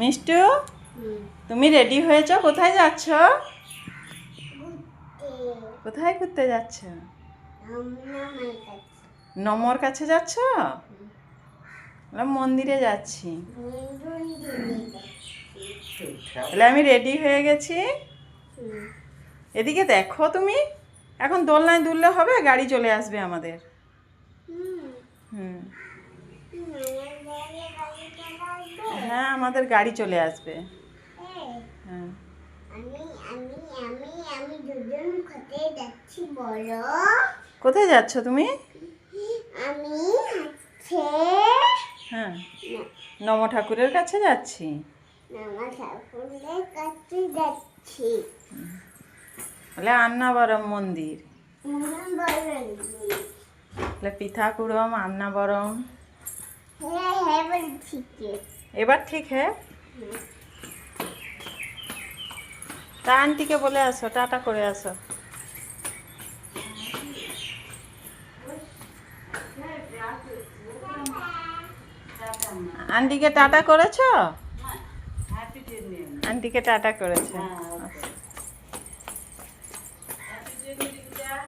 মিষ্টু, তুমি রেডি হয়েছো? কোথায় যাচ্ছ? কোথায় ঘুরতে যাচ্ছ? নমর কাছে যাচ্ছ? মন্দিরে যাচ্ছি। তাহলে আমি রেডি হয়ে গেছি। এদিকে দেখো, তুমি এখন দোলনায় দুললে হবে? গাড়ি চলে আসবে আমাদের। হ্যাঁ, আমাদের গাড়ি চলে আসবে। হ্যাঁ, কোথায় যাচ্ছ তুমি? হ্যাঁ, নম ঠাকুরের কাছে যাচ্ছি। বলে আন্নাবরম মন্দির, পিঠাকুড়ম আন্নাবরম। এবার ঠিক হ্যাঁ। তা আন্টিকে বলে আসো, টাটা করে আসো। আন্টিকে টাটা করেছো? আন্টিকে টাটা করেছো?